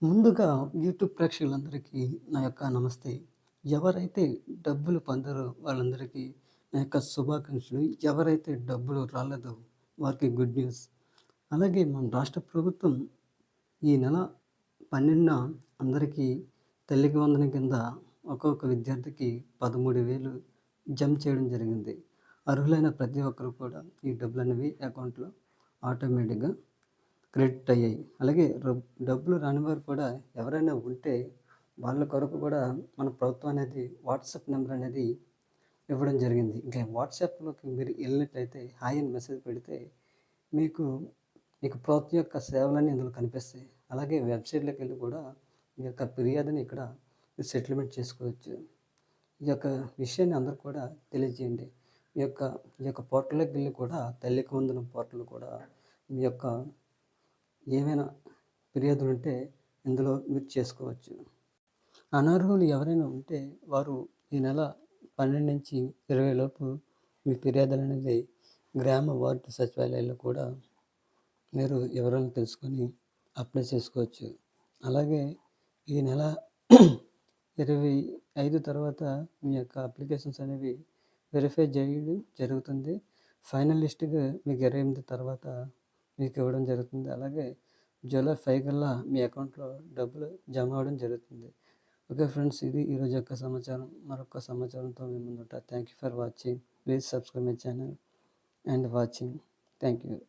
ముందుగా యూట్యూబ్ ప్రేక్షకులందరికీ నా యొక్క నమస్తే. ఎవరైతే డబ్బులు పొందారో వాళ్ళందరికీ నా యొక్క శుభాకాంక్షలు. ఎవరైతే డబ్బులు రాలేదో వారికి గుడ్ న్యూస్. అలాగే మన రాష్ట్ర ప్రభుత్వం ఈ నెల 12న అందరికీ తల్లికి వందనం కింద ఒక్కొక్క విద్యార్థికి 13,000 జమ చేయడం జరిగింది. అర్హులైన ప్రతి ఒక్కరు కూడా ఈ డబ్బులనేవి అకౌంట్‌లో ఆటోమేటిక్‌గా క్రెడిట్ అయ్యాయి. అలాగే డబ్బులు రాని వారు కూడా ఎవరైనా ఉంటే వాళ్ళ కొరకు కూడా మన ప్రభుత్వం అనేది వాట్సాప్ నెంబర్ అనేది ఇవ్వడం జరిగింది. ఇంకా వాట్సాప్‌లోకి మీరు ఎళ్ళినట్టయితే హాయ్ అని మెసేజ్ పెడితే మీకు మీకు ప్రభుత్వం యొక్క సేవలన్నీ ఇందులో కనిపిస్తాయి. అలాగే వెబ్‌సైట్‌లోకెళ్ళి కూడా మీ యొక్క ఫిర్యాదుని ఇక్కడ సెటిల్‌మెంట్ చేసుకోవచ్చు. ఈ యొక్క విషయాన్ని అందరూ కూడా తెలియజేయండి. ఈ యొక్క ఈ యొక్క పోర్టల్‌లోకెళ్ళి కూడా తల్లికి వందనం పోర్టల్ కూడా మీ యొక్క ఏవైనా ఫిర్యాదులుంటే ఇందులో మీరు చేసుకోవచ్చు. అనర్హులు ఎవరైనా ఉంటే వారు ఈ నెల 12-20 లోపు మీ ఫిర్యాదులనేది గ్రామ వార్డు సచివాలయాల్లో కూడా మీరు వివరాలు తెలుసుకొని అప్లై చేసుకోవచ్చు. అలాగే ఈ నెల 25 తర్వాత మీ యొక్క అప్లికేషన్స్ అనేవి వెరిఫై చేయడం జరుగుతుంది. ఫైనల్ లిస్ట్‌గా మీకు 28 తర్వాత మీకు ఇవ్వడం జరుగుతుంది. అలాగే జూలై 5 కల్లా మీ అకౌంట్‌లో డబ్బులు జమ అవ్వడం జరుగుతుంది. ఓకే ఫ్రెండ్స్, ఇది ఈరోజు యొక్క సమాచారం. మరొక సమాచారంతో మీ ముందుంటా. Thank you for watching. Please subscribe my channel and watching. Thank you.